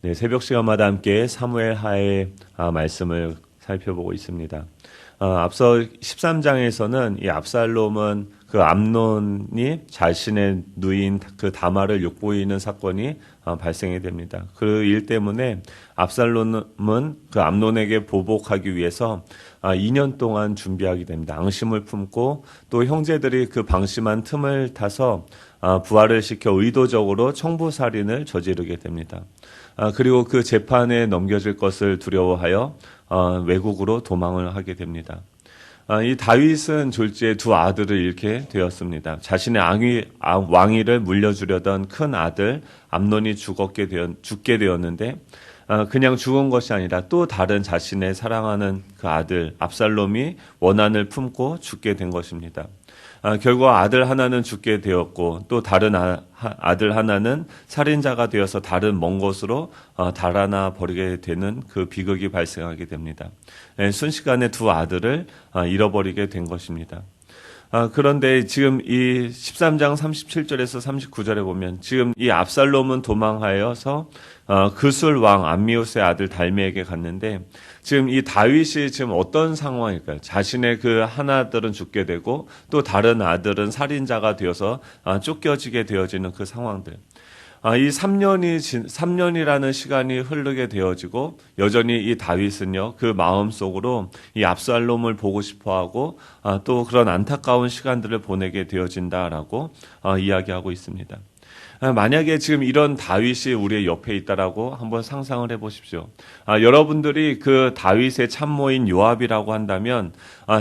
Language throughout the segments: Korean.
네, 새벽 시간마다 함께 사무엘 하의 말씀을 살펴보고 있습니다. 앞서 13장에서는 이 압살롬은 그 암논이 자신의 누인 그 다말을 욕보이는 사건이 발생이 됩니다. 그 일 때문에 압살롬은 그 암논에게 보복하기 위해서 2년 동안 준비하게 됩니다. 앙심을 품고 또 형제들이 그 방심한 틈을 타서 부활을 시켜 의도적으로 청부살인을 저지르게 됩니다. 그리고 그 재판에 넘겨질 것을 두려워하여 외국으로 도망을 하게 됩니다. 이 다윗은 졸지에 두 아들을 잃게 되었습니다. 자신의 왕위를 물려주려던 큰 아들 암논이 죽게 되었는데 그냥 죽은 것이 아니라 또 다른 자신의 사랑하는 그 아들 압살롬이 원한을 품고 죽게 된 것입니다. 결국 아들 하나는 죽게 되었고 또 다른 아들 하나는 살인자가 되어서 다른 먼 곳으로 달아나 버리게 되는 그 비극이 발생하게 됩니다. 순식간에 두 아들을 잃어버리게 된 것입니다. 그런데 지금 이 13장 37절에서 39절에 보면 지금 이 압살롬은 도망하여서 그술 왕 암미우스의 아들 달미에게 갔는데 지금 이 다윗이 지금 어떤 상황일까요? 자신의 그 하나들은 죽게 되고 또 다른 아들은 살인자가 되어서 쫓겨지게 되어지는 그 상황들. 이 3년이라는 시간이 흐르게 되어지고 여전히 이 다윗은요, 그 마음속으로 이 압살롬을 보고 싶어 하고 또 그런 안타까운 시간들을 보내게 되어진다라고 이야기하고 있습니다. 만약에 지금 이런 다윗이 우리의 옆에 있다라고 한번 상상을 해보십시오. 여러분들이 그 다윗의 참모인 요압이라고 한다면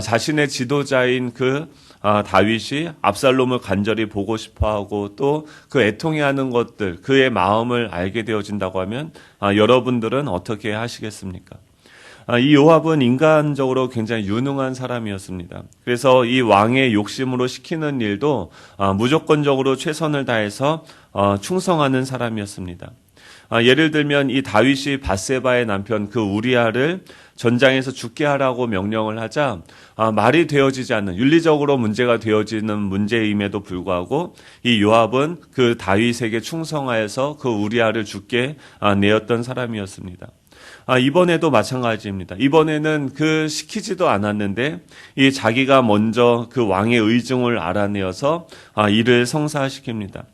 자신의 지도자인 그 다윗이 압살롬을 간절히 보고 싶어하고 또 그 애통해하는 것들, 그의 마음을 알게 되어진다고 하면 여러분들은 어떻게 하시겠습니까? 이 요압은 인간적으로 굉장히 유능한 사람이었습니다. 그래서 이 왕의 욕심으로 시키는 일도 무조건적으로 최선을 다해서 충성하는 사람이었습니다. 예를 들면 이 다윗이 밧세바의 남편 그 우리아를 전장에서 죽게 하라고 명령을 하자 말이 되어지지 않는 윤리적으로 문제가 되어지는 문제임에도 불구하고 이 요압은 그 다윗에게 충성하여서 그 우리아를 죽게 내었던 사람이었습니다. 이번에도 마찬가지입니다. 이번에는 그 시키지도 않았는데 이 자기가 먼저 그 왕의 의중을 알아내어서 이를 성사시킵니다.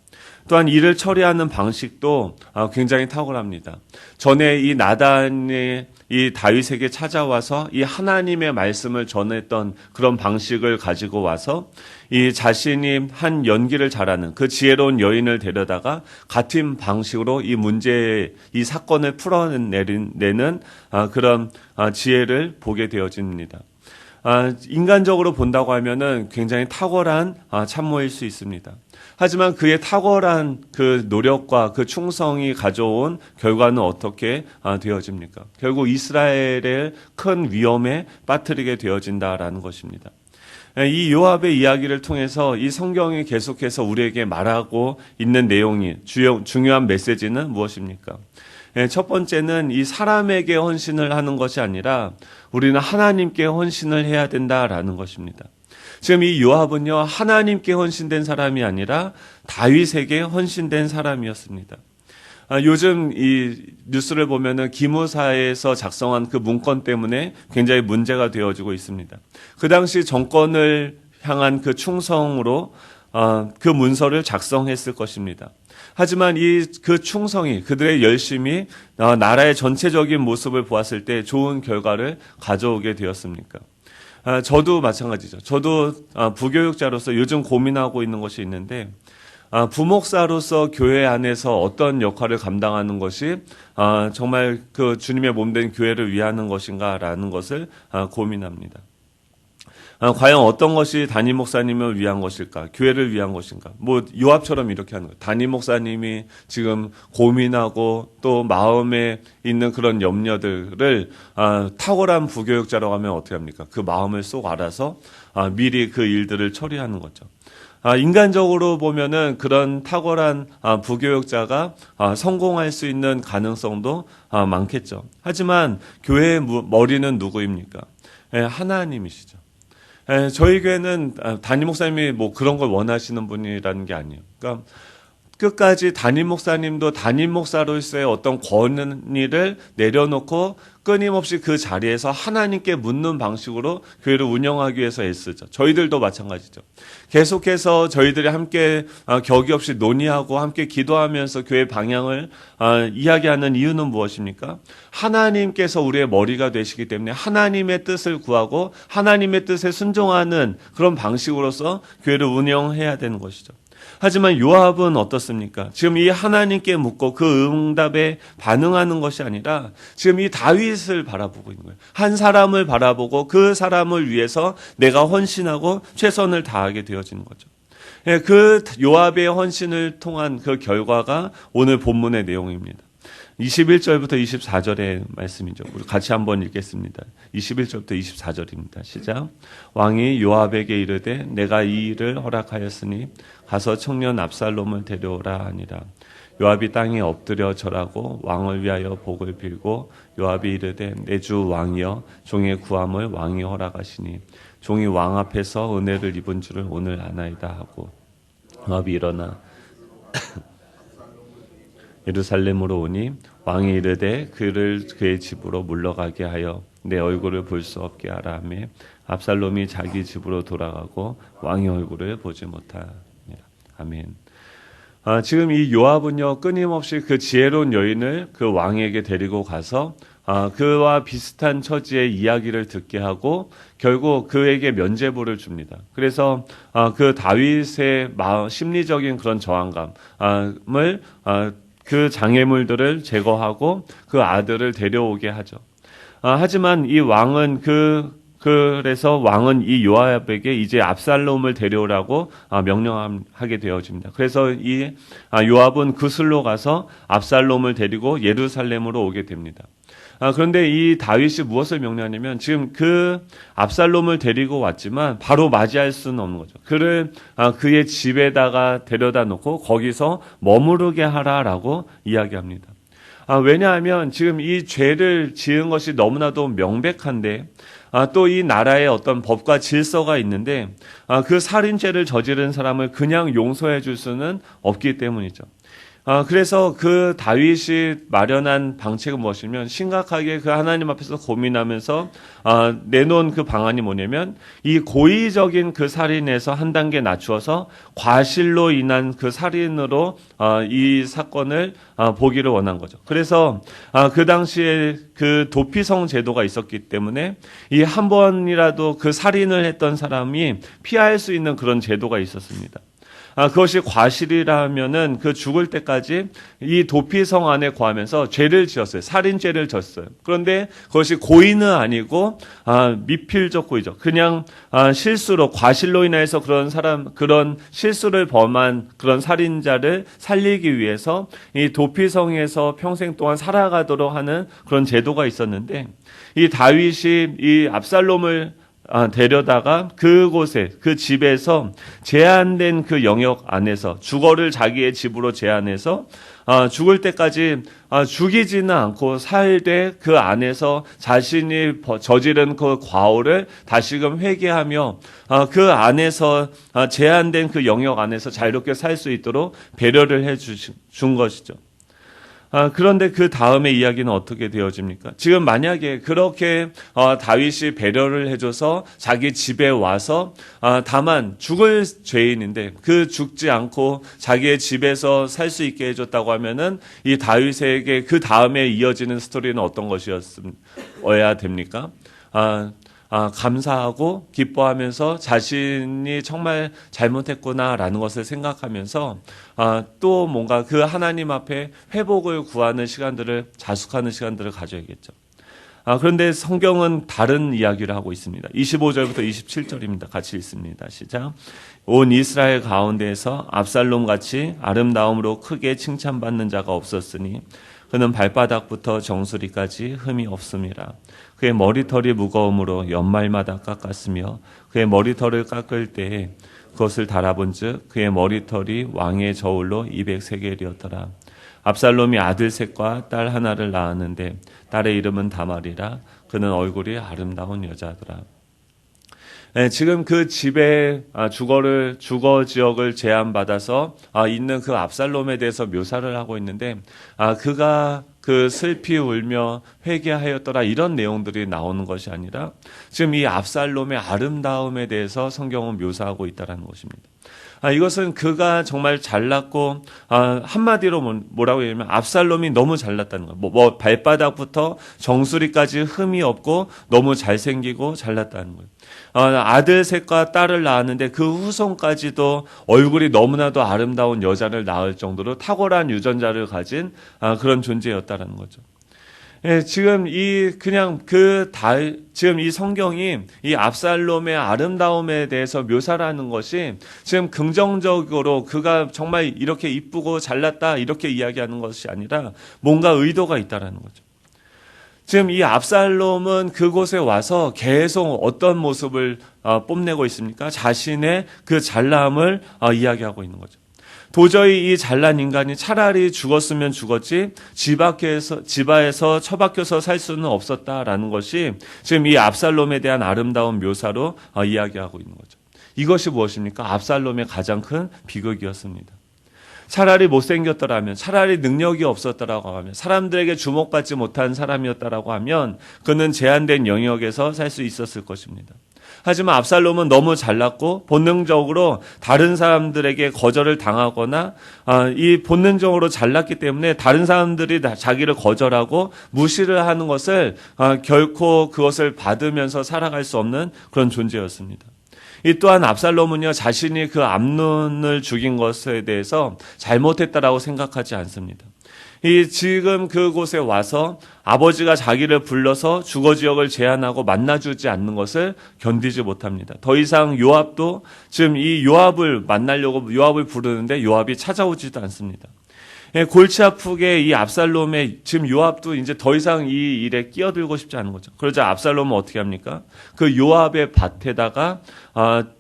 또한 이를 처리하는 방식도 굉장히 탁월합니다. 전에 이 나단이 이 다윗에게 찾아와서 이 하나님의 말씀을 전했던 그런 방식을 가지고 와서 이 자신이 한 연기를 잘하는 그 지혜로운 여인을 데려다가 같은 방식으로 이 문제, 이 사건을 풀어내는 그런 지혜를 보게 되어집니다. 인간적으로 본다고 하면은 굉장히 탁월한 참모일 수 있습니다. 하지만 그의 탁월한 그 노력과 그 충성이 가져온 결과는 어떻게 되어집니까? 결국 이스라엘을 큰 위험에 빠뜨리게 되어진다라는 것입니다. 이 요압의 이야기를 통해서 이 성경이 계속해서 우리에게 말하고 있는 내용이 중요한 메시지는 무엇입니까? 첫 번째는 이 사람에게 헌신을 하는 것이 아니라 우리는 하나님께 헌신을 해야 된다라는 것입니다. 지금 이 요압은요, 하나님께 헌신된 사람이 아니라 다윗에게 헌신된 사람이었습니다. 요즘 이 뉴스를 보면은 기무사에서 작성한 그 문건 때문에 굉장히 문제가 되어지고 있습니다. 그 당시 정권을 향한 그 충성으로 그 문서를 작성했을 것입니다. 하지만 그 충성이, 그들의 열심이 나라의 전체적인 모습을 보았을 때 좋은 결과를 가져오게 되었습니까? 저도 마찬가지죠. 저도 부교육자로서 요즘 고민하고 있는 것이 있는데 부목사로서 교회 안에서 어떤 역할을 감당하는 것이 정말 그 주님의 몸된 교회를 위하는 것인가라는 것을 고민합니다. 과연 어떤 것이 담임 목사님을 위한 것일까? 교회를 위한 것인가? 요압처럼 이렇게 하는 거예요. 담임 목사님이 지금 고민하고 또 마음에 있는 그런 염려들을 탁월한 부교육자라고 하면 어떻게 합니까? 그 마음을 쏙 알아서 미리 그 일들을 처리하는 거죠. 인간적으로 보면은 그런 탁월한 부교육자가 성공할 수 있는 가능성도 많겠죠. 하지만 교회의 머리는 누구입니까? 하나님이시죠. 저희 교회는 담임 목사님이 그런 걸 원하시는 분이라는 게 아니에요. 그러니까 끝까지 담임 목사님도 담임 목사로서의 어떤 권위를 내려놓고 끊임없이 그 자리에서 하나님께 묻는 방식으로 교회를 운영하기 위해서 애쓰죠. 저희들도 마찬가지죠. 계속해서 저희들이 함께 격이 없이 논의하고 함께 기도하면서 교회 방향을 이야기하는 이유는 무엇입니까? 하나님께서 우리의 머리가 되시기 때문에 하나님의 뜻을 구하고 하나님의 뜻에 순종하는 그런 방식으로서 교회를 운영해야 되는 것이죠. 하지만 요압은 어떻습니까? 지금 이 하나님께 묻고 그 응답에 반응하는 것이 아니라 지금 이 다윗을 바라보고 있는 거예요. 한 사람을 바라보고 그 사람을 위해서 내가 헌신하고 최선을 다하게 되어지는 거죠. 그 요압의 헌신을 통한 그 결과가 오늘 본문의 내용입니다. 21절부터 24절의 말씀이죠. 우리 같이 한번 읽겠습니다. 21절부터 24절입니다. 시작. 왕이 요압에게 이르되 내가 이 일을 허락하였으니 가서 청년 압살롬을 데려오라 하니라. 요압이 땅에 엎드려 절하고 왕을 위하여 복을 빌고 요압이 이르되 내 주 왕이여 종의 구함을 왕이 허락하시니 종이 왕 앞에서 은혜를 입은 줄을 오늘 아나이다 하고 요압이 일어나 예루살렘으로 오니 왕이 이르되 그를 그의 집으로 물러가게 하여 내 얼굴을 볼 수 없게 하라 하며 압살롬이 자기 집으로 돌아가고 왕의 얼굴을 보지 못하니라. 아멘. 지금 이 요압은요 끊임없이 그 지혜로운 여인을 그 왕에게 데리고 가서 그와 비슷한 처지의 이야기를 듣게 하고 결국 그에게 면죄부를 줍니다. 그래서 그 다윗의 심리적인 그런 저항감을 그 장애물들을 제거하고 그 아들을 데려오게 하죠. 하지만 이 왕은 그래서 왕은 이 요압에게 이제 압살롬을 데려오라고 명령하게 되어집니다. 그래서 이 요압은 그슬로 가서 압살롬을 데리고 예루살렘으로 오게 됩니다. 그런데 이 다윗이 무엇을 명령하냐면 지금 그 압살롬을 데리고 왔지만 바로 맞이할 수는 없는 거죠. 그를 그의 집에다가 데려다 놓고 거기서 머무르게 하라라고 이야기합니다. 왜냐하면 지금 이 죄를 지은 것이 너무나도 명백한데 또 이 나라에 어떤 법과 질서가 있는데 그 살인죄를 저지른 사람을 그냥 용서해 줄 수는 없기 때문이죠. 그래서 그 다윗이 마련한 방책은 무엇이냐면 심각하게 그 하나님 앞에서 고민하면서 내놓은 그 방안이 뭐냐면 이 고의적인 그 살인에서 한 단계 낮추어서 과실로 인한 그 살인으로 이 사건을 보기를 원한 거죠. 그래서 그 당시에 그 도피성 제도가 있었기 때문에 이 한 번이라도 그 살인을 했던 사람이 피할 수 있는 그런 제도가 있었습니다. 그것이 과실이라면은 그 죽을 때까지 이 도피성 안에 거하면서 죄를 지었어요. 살인죄를 졌어요. 그런데 그것이 고의는 아니고 미필적 고의죠. 그냥 실수로 과실로 인해서 그런 실수를 범한 그런 살인자를 살리기 위해서 이 도피성에서 평생 동안 살아가도록 하는 그런 제도가 있었는데 이 다윗이 이 압살롬을 데려다가 그곳에 그 집에서 제한된 그 영역 안에서 주거를 자기의 집으로 제한해서 죽을 때까지 죽이지는 않고 살되 그 안에서 자신이 저지른 그 과오를 다시금 회개하며 그 안에서 제한된 그 영역 안에서 자유롭게 살 수 있도록 배려를 해준 것이죠. 그런데 그 다음의 이야기는 어떻게 되어집니까? 지금 만약에 그렇게 다윗이 배려를 해줘서 자기 집에 와서 다만 죽을 죄인인데 그 죽지 않고 자기의 집에서 살 수 있게 해줬다고 하면은 이 다윗에게 그 다음에 이어지는 스토리는 어떤 것이었어야 됩니까? 감사하고 기뻐하면서 자신이 정말 잘못했구나라는 것을 생각하면서 또 뭔가 그 하나님 앞에 회복을 구하는 시간들을 자숙하는 시간들을 가져야겠죠. 그런데 성경은 다른 이야기를 하고 있습니다. 25절부터 27절입니다. 같이 읽습니다. 시작. 온 이스라엘 가운데에서 압살롬 같이 아름다움으로 크게 칭찬받는 자가 없었으니 그는 발바닥부터 정수리까지 흠이 없음이라. 그의 머리털이 무거움으로 연말마다 깎았으며 그의 머리털을 깎을 때에 그것을 달아본즉 그의 머리털이 왕의 저울로 200세겔이었더라. 압살롬이 아들 셋과 딸 하나를 낳았는데 딸의 이름은 다말이라. 그는 얼굴이 아름다운 여자더라. 지금 그 집에 주거 지역을 제한받아서 있는 그 압살롬에 대해서 묘사를 하고 있는데 그가 그 슬피 울며 회개하였더라 이런 내용들이 나오는 것이 아니라 지금 이 압살롬의 아름다움에 대해서 성경은 묘사하고 있다는 것입니다. 이것은 그가 정말 잘났고 한마디로 뭐라고 하냐면 압살롬이 너무 잘났다는 거예요. 발바닥부터 정수리까지 흠이 없고 너무 잘생기고 잘났다는 거예요. 아들 셋과 딸을 낳았는데 그 후손까지도 얼굴이 너무나도 아름다운 여자를 낳을 정도로 탁월한 유전자를 가진 그런 존재였다라는 거죠. 지금 지금 이 성경이 이 압살롬의 아름다움에 대해서 묘사를 하는 것이 지금 긍정적으로 그가 정말 이렇게 이쁘고 잘났다 이렇게 이야기하는 것이 아니라 뭔가 의도가 있다라는 거죠. 지금 이 압살롬은 그곳에 와서 계속 어떤 모습을 뽐내고 있습니까? 자신의 그 잘남을 이야기하고 있는 거죠. 도저히 이 잘난 인간이 차라리 죽었으면 죽었지 집안에서 처박혀서 살 수는 없었다라는 것이 지금 이 압살롬에 대한 아름다운 묘사로 이야기하고 있는 거죠. 이것이 무엇입니까? 압살롬의 가장 큰 비극이었습니다. 차라리 못생겼더라면, 차라리 능력이 없었더라고 하면, 사람들에게 주목받지 못한 사람이었다라고 하면 그는 제한된 영역에서 살 수 있었을 것입니다. 하지만 압살롬은 너무 잘났고 본능적으로 다른 사람들에게 거절을 당하거나 이 본능적으로 잘났기 때문에 다른 사람들이 자기를 거절하고 무시를 하는 것을 결코 그것을 받으면서 살아갈 수 없는 그런 존재였습니다. 이 또한 압살롬은요 자신이 그 암논을 죽인 것에 대해서 잘못했다라고 생각하지 않습니다. 지금 그곳에 와서 아버지가 자기를 불러서 주거 지역을 제한하고 만나주지 않는 것을 견디지 못합니다. 더 이상 요압도 지금 이 요압을 만나려고 요압을 부르는데 요압이 찾아오지도 않습니다. 골치 아프게 이 압살롬의 지금 요압도 이제 더 이상 이 일에 끼어들고 싶지 않은 거죠. 그러자 압살롬은 어떻게 합니까? 그 요압의 밭에다가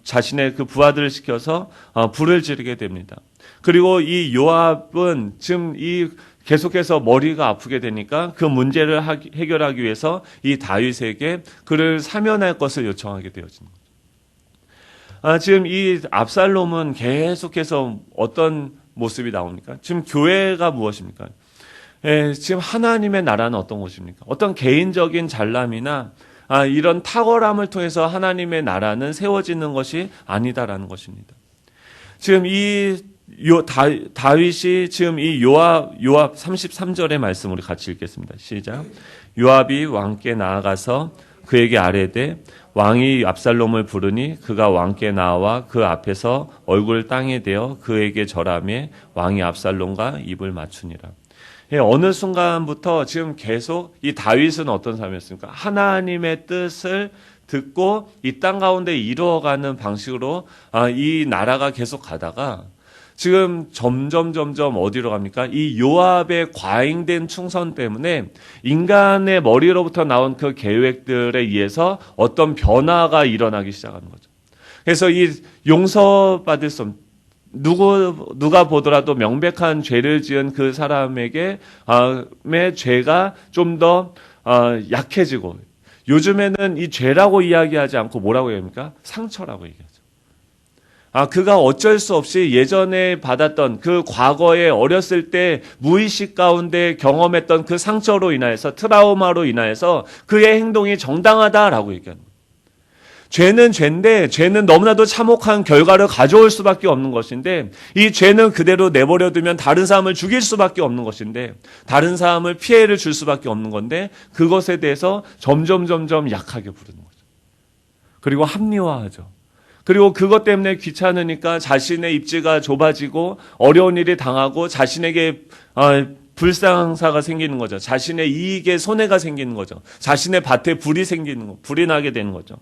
자신의 그 부하들을 시켜서 불을 지르게 됩니다. 그리고 이 요압은 지금 계속해서 머리가 아프게 되니까 그 문제를 해결하기 위해서 이 다윗에게 그를 사면할 것을 요청하게 되어집니다. 지금 이 압살롬은 계속해서 어떤 모습이 나옵니까? 지금 교회가 무엇입니까? 지금 하나님의 나라는 어떤 곳입니까? 어떤 개인적인 잘남이나 이런 탁월함을 통해서 하나님의 나라는 세워지는 것이 아니다라는 것입니다. 지금 다윗이 지금 이 요압 33절의 말씀 우리 같이 읽겠습니다. 시작. 요압이 왕께 나아가서 그에게 아뢰되 왕이 압살롬을 부르니 그가 왕께 나와 그 앞에서 얼굴 땅에 대어 그에게 절하며 왕이 압살롬과 입을 맞추니라. 어느 순간부터 지금 계속 이 다윗은 어떤 사람이었습니까? 하나님의 뜻을 듣고 이 땅 가운데 이루어가는 방식으로 이 나라가 계속 가다가 지금 점점 어디로 갑니까? 이 요압의 과잉된 충성 때문에 인간의 머리로부터 나온 그 계획들에 의해서 어떤 변화가 일어나기 시작하는 거죠. 그래서 이 용서받을 수 없는 누가 보더라도 명백한 죄를 지은 그 사람에게 죄가 좀 더 약해지고 요즘에는 이 죄라고 이야기하지 않고 뭐라고 얘기합니까? 상처라고 얘기하죠. 그가 어쩔 수 없이 예전에 받았던 그 과거에 어렸을 때 무의식 가운데 경험했던 그 상처로 인하여서 트라우마로 인하여서 그의 행동이 정당하다라고 얘기하는 거예요. 죄는 죄인데 죄는 너무나도 참혹한 결과를 가져올 수밖에 없는 것인데 이 죄는 그대로 내버려두면 다른 사람을 죽일 수밖에 없는 것인데 다른 사람을 피해를 줄 수밖에 없는 건데 그것에 대해서 점점 약하게 부르는 거죠. 그리고 합리화하죠. 그리고 그것 때문에 귀찮으니까 자신의 입지가 좁아지고 어려운 일이 당하고 자신에게 불상사가 생기는 거죠. 자신의 이익에 손해가 생기는 거죠. 자신의 밭에 불이 나게 되는 거죠.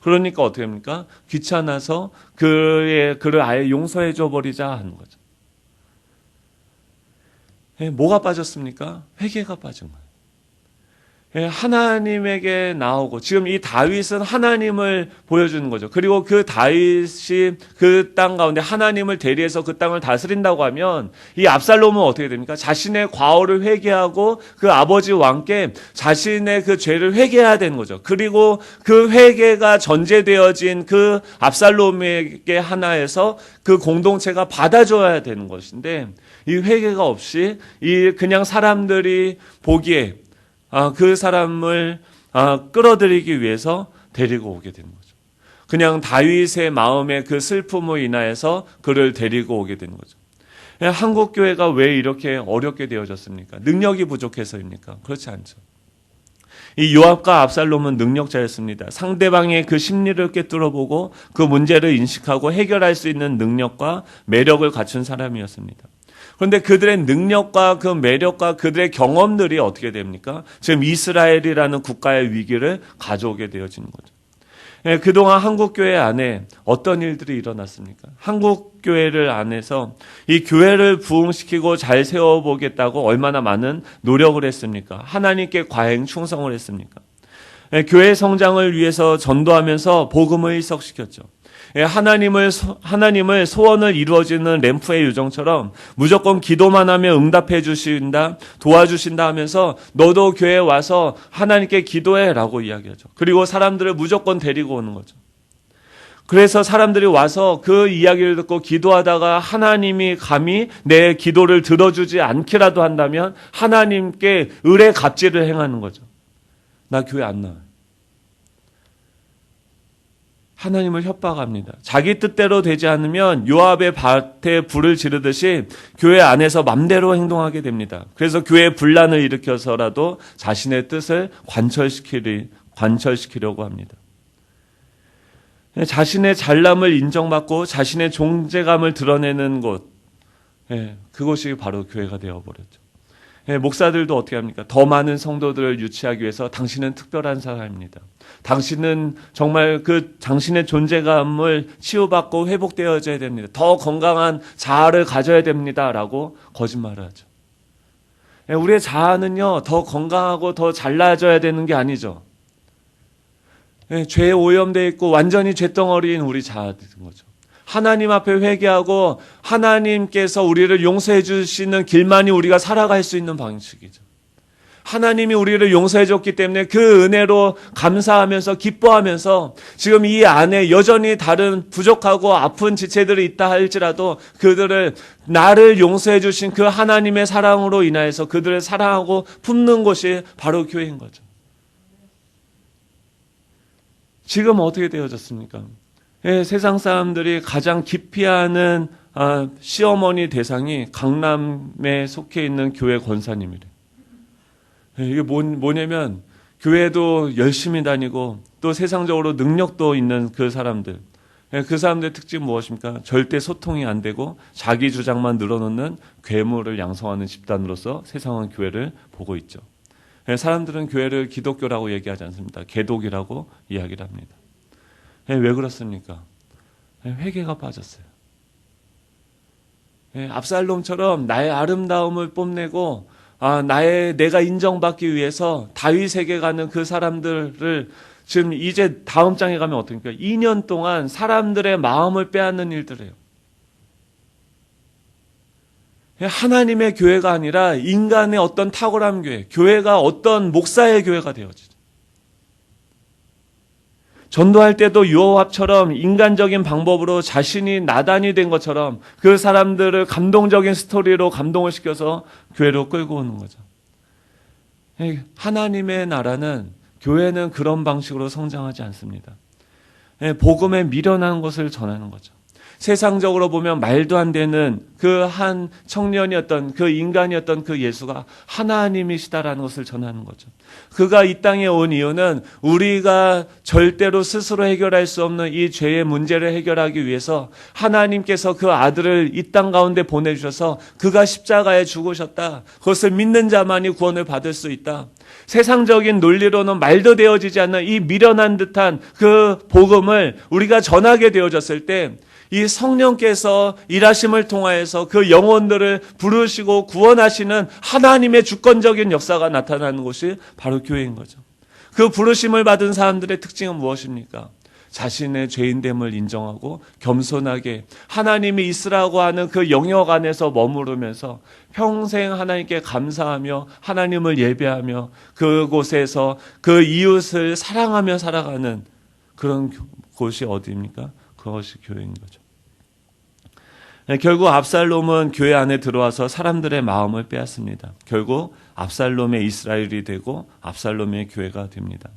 그러니까 어떻게 합니까? 귀찮아서 그를 아예 용서해줘 버리자 하는 거죠. 뭐가 빠졌습니까? 회개가 빠진 거예요. 하나님에게 나오고, 지금 이 다윗은 하나님을 보여주는 거죠. 그리고 그 다윗이 그 땅 가운데 하나님을 대리해서 그 땅을 다스린다고 하면 이 압살롬은 어떻게 됩니까? 자신의 과오를 회개하고 그 아버지 왕께 자신의 그 죄를 회개해야 되는 거죠. 그리고 그 회개가 전제되어진 그 압살롬에게 하나에서 그 공동체가 받아줘야 되는 것인데, 이 회개가 없이 이 그냥 사람들이 보기에 그 사람을 끌어들이기 위해서 데리고 오게 되는 거죠. 그냥 다윗의 마음의 그 슬픔으로 인하여서 그를 데리고 오게 되는 거죠. 한국 교회가 왜 이렇게 어렵게 되어졌습니까? 능력이 부족해서입니까? 그렇지 않죠. 이 요압과 압살롬은 능력자였습니다. 상대방의 그 심리를 꿰뚫어보고 그 문제를 인식하고 해결할 수 있는 능력과 매력을 갖춘 사람이었습니다. 그런데 그들의 능력과 그 매력과 그들의 경험들이 어떻게 됩니까? 지금 이스라엘이라는 국가의 위기를 가져오게 되어지는 거죠. 그동안 한국교회 안에 어떤 일들이 일어났습니까? 한국교회를 안에서 이 교회를 부흥시키고 잘 세워보겠다고 얼마나 많은 노력을 했습니까? 하나님께 과행 충성을 했습니까? 교회 성장을 위해서 전도하면서 복음을 일석시켰죠. 하나님을 소원을 이루어지는 램프의 요정처럼 무조건 기도만 하면 응답해 주신다, 도와주신다 하면서 너도 교회에 와서 하나님께 기도해라고 이야기하죠. 그리고 사람들을 무조건 데리고 오는 거죠. 그래서 사람들이 와서 그 이야기를 듣고 기도하다가 하나님이 감히 내 기도를 들어주지 않기라도 한다면 하나님께 의뢰 갑질을 행하는 거죠. 나 교회 안 나와요. 하나님을 협박합니다. 자기 뜻대로 되지 않으면 요압의 밭에 불을 지르듯이 교회 안에서 맘대로 행동하게 됩니다. 그래서 교회에 분란을 일으켜서라도 자신의 뜻을 관철시키려고 합니다. 자신의 잘남을 인정받고 자신의 존재감을 드러내는 곳, 그것이 바로 교회가 되어버렸죠. 목사들도 어떻게 합니까? 더 많은 성도들을 유치하기 위해서 당신은 특별한 사람입니다. 당신은 정말 그 당신의 존재감을 치유받고 회복되어져야 됩니다. 더 건강한 자아를 가져야 됩니다. 라고 거짓말을 하죠. 우리의 자아는요, 더 건강하고 더 잘나져야 되는 게 아니죠. 죄에 오염되어 있고 완전히 죄덩어리인 우리 자아인 거죠. 하나님 앞에 회개하고 하나님께서 우리를 용서해 주시는 길만이 우리가 살아갈 수 있는 방식이죠. 하나님이 우리를 용서해 줬기 때문에 그 은혜로 감사하면서 기뻐하면서 지금 이 안에 여전히 다른 부족하고 아픈 지체들이 있다 할지라도 그들을 나를 용서해 주신 그 하나님의 사랑으로 인하여서 그들을 사랑하고 품는 것이 바로 교회인 거죠. 지금 어떻게 되어졌습니까? 세상 사람들이 가장 기피하는 시어머니 대상이 강남에 속해 있는 교회 권사님이래. 이게 뭐냐면 교회도 열심히 다니고 또 세상적으로 능력도 있는 그 사람들. 그 사람들의 특징은 무엇입니까? 절대 소통이 안 되고 자기 주장만 늘어놓는 괴물을 양성하는 집단으로서 세상은 교회를 보고 있죠. 사람들은 교회를 기독교라고 얘기하지 않습니다. 개독이라고 이야기를 합니다. 왜 그렇습니까? 회개가 빠졌어요. 압살롬처럼 나의 아름다움을 뽐내고 내가 인정받기 위해서 다윗에게 가는 그 사람들을 지금 이제 다음 장에 가면 어떻습니까? 2년 동안 사람들의 마음을 빼앗는 일들이에요. 하나님의 교회가 아니라 인간의 어떤 탁월한 교회, 교회가 어떤 목사의 교회가 되어지죠. 전도할 때도 요압처럼 인간적인 방법으로 자신이 나단이 된 것처럼 그 사람들을 감동적인 스토리로 감동을 시켜서 교회로 끌고 오는 거죠. 하나님의 나라는, 교회는 그런 방식으로 성장하지 않습니다. 복음에 미련한 것을 전하는 거죠. 세상적으로 보면 말도 안 되는 그 한 청년이었던 그 인간이었던 그 예수가 하나님이시다라는 것을 전하는 거죠. 그가 이 땅에 온 이유는 우리가 절대로 스스로 해결할 수 없는 이 죄의 문제를 해결하기 위해서 하나님께서 그 아들을 이 땅 가운데 보내주셔서 그가 십자가에 죽으셨다. 그것을 믿는 자만이 구원을 받을 수 있다. 세상적인 논리로는 말도 되어지지 않는 이 미련한 듯한 그 복음을 우리가 전하게 되어졌을 때 이 성령께서 일하심을 통하여서 그 영혼들을 부르시고 구원하시는 하나님의 주권적인 역사가 나타나는 곳이 바로 교회인 거죠. 그 부르심을 받은 사람들의 특징은 무엇입니까? 자신의 죄인됨을 인정하고 겸손하게 하나님이 있으라고 하는 그 영역 안에서 머무르면서 평생 하나님께 감사하며 하나님을 예배하며 그곳에서 그 이웃을 사랑하며 살아가는 그런 곳이 어디입니까? 그것이 교회인 거죠. 결국 압살롬은 교회 안에 들어와서 사람들의 마음을 빼앗습니다. 결국 압살롬의 이스라엘이 되고 압살롬의 교회가 됩니다.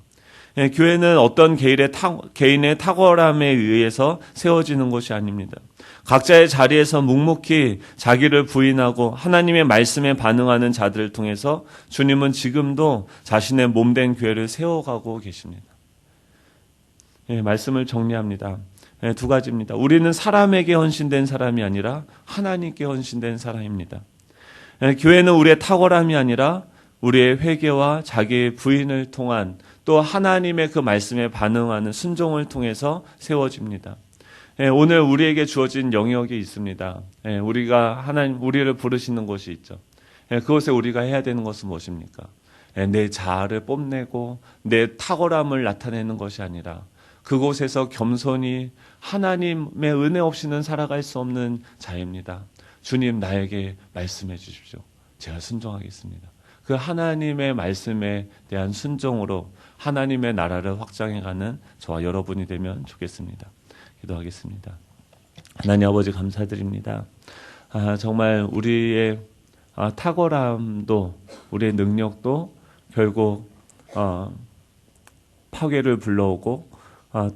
교회는 어떤 개인의 탁월함에 의해서 세워지는 것이 아닙니다. 각자의 자리에서 묵묵히 자기를 부인하고 하나님의 말씀에 반응하는 자들을 통해서 주님은 지금도 자신의 몸된 교회를 세워가고 계십니다. 말씀을 정리합니다. 두 가지입니다. 우리는 사람에게 헌신된 사람이 아니라 하나님께 헌신된 사람입니다. 교회는 우리의 탁월함이 아니라 우리의 회개와 자기의 부인을 통한 또 하나님의 그 말씀에 반응하는 순종을 통해서 세워집니다. 오늘 우리에게 주어진 영역이 있습니다. 우리를 부르시는 곳이 있죠. 그곳에 우리가 해야 되는 것은 무엇입니까? 내 자아를 뽐내고 내 탁월함을 나타내는 것이 아니라 그곳에서 겸손히 하나님의 은혜 없이는 살아갈 수 없는 자입니다. 주님, 나에게 말씀해 주십시오. 제가 순종하겠습니다. 그 하나님의 말씀에 대한 순종으로 하나님의 나라를 확장해가는 저와 여러분이 되면 좋겠습니다. 기도하겠습니다. 하나님 아버지 감사드립니다. 정말 우리의 탁월함도 우리의 능력도 결국 파괴를 불러오고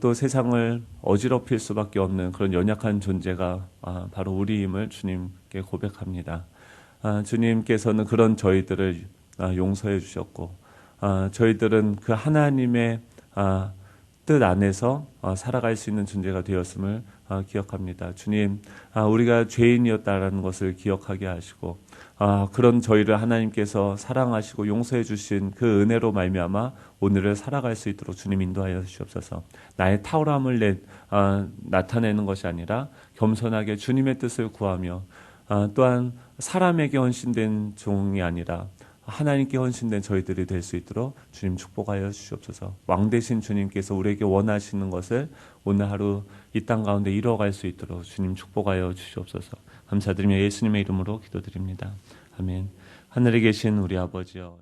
또 세상을 어지럽힐 수밖에 없는 그런 연약한 존재가 바로 우리임을 주님께 고백합니다. 주님께서는 그런 저희들을 용서해 주셨고 저희들은 그 하나님의 뜻 안에서 살아갈 수 있는 존재가 되었음을 기억합니다. 주님, 우리가 죄인이었다라는 것을 기억하게 하시고 그런 저희를 하나님께서 사랑하시고 용서해 주신 그 은혜로 말미암아 오늘을 살아갈 수 있도록 주님 인도하여 주시옵소서. 나의 탁월함을 나타내는 것이 아니라 겸손하게 주님의 뜻을 구하며 또한 사람에게 헌신된 종이 아니라 하나님께 헌신된 저희들이 될 수 있도록 주님 축복하여 주시옵소서. 왕 되신 주님께서 우리에게 원하시는 것을 오늘 하루 이 땅 가운데 이뤄갈 수 있도록 주님 축복하여 주시옵소서. 감사드리며 예수님의 이름으로 기도드립니다. 아멘. 하늘에 계신 우리 아버지여.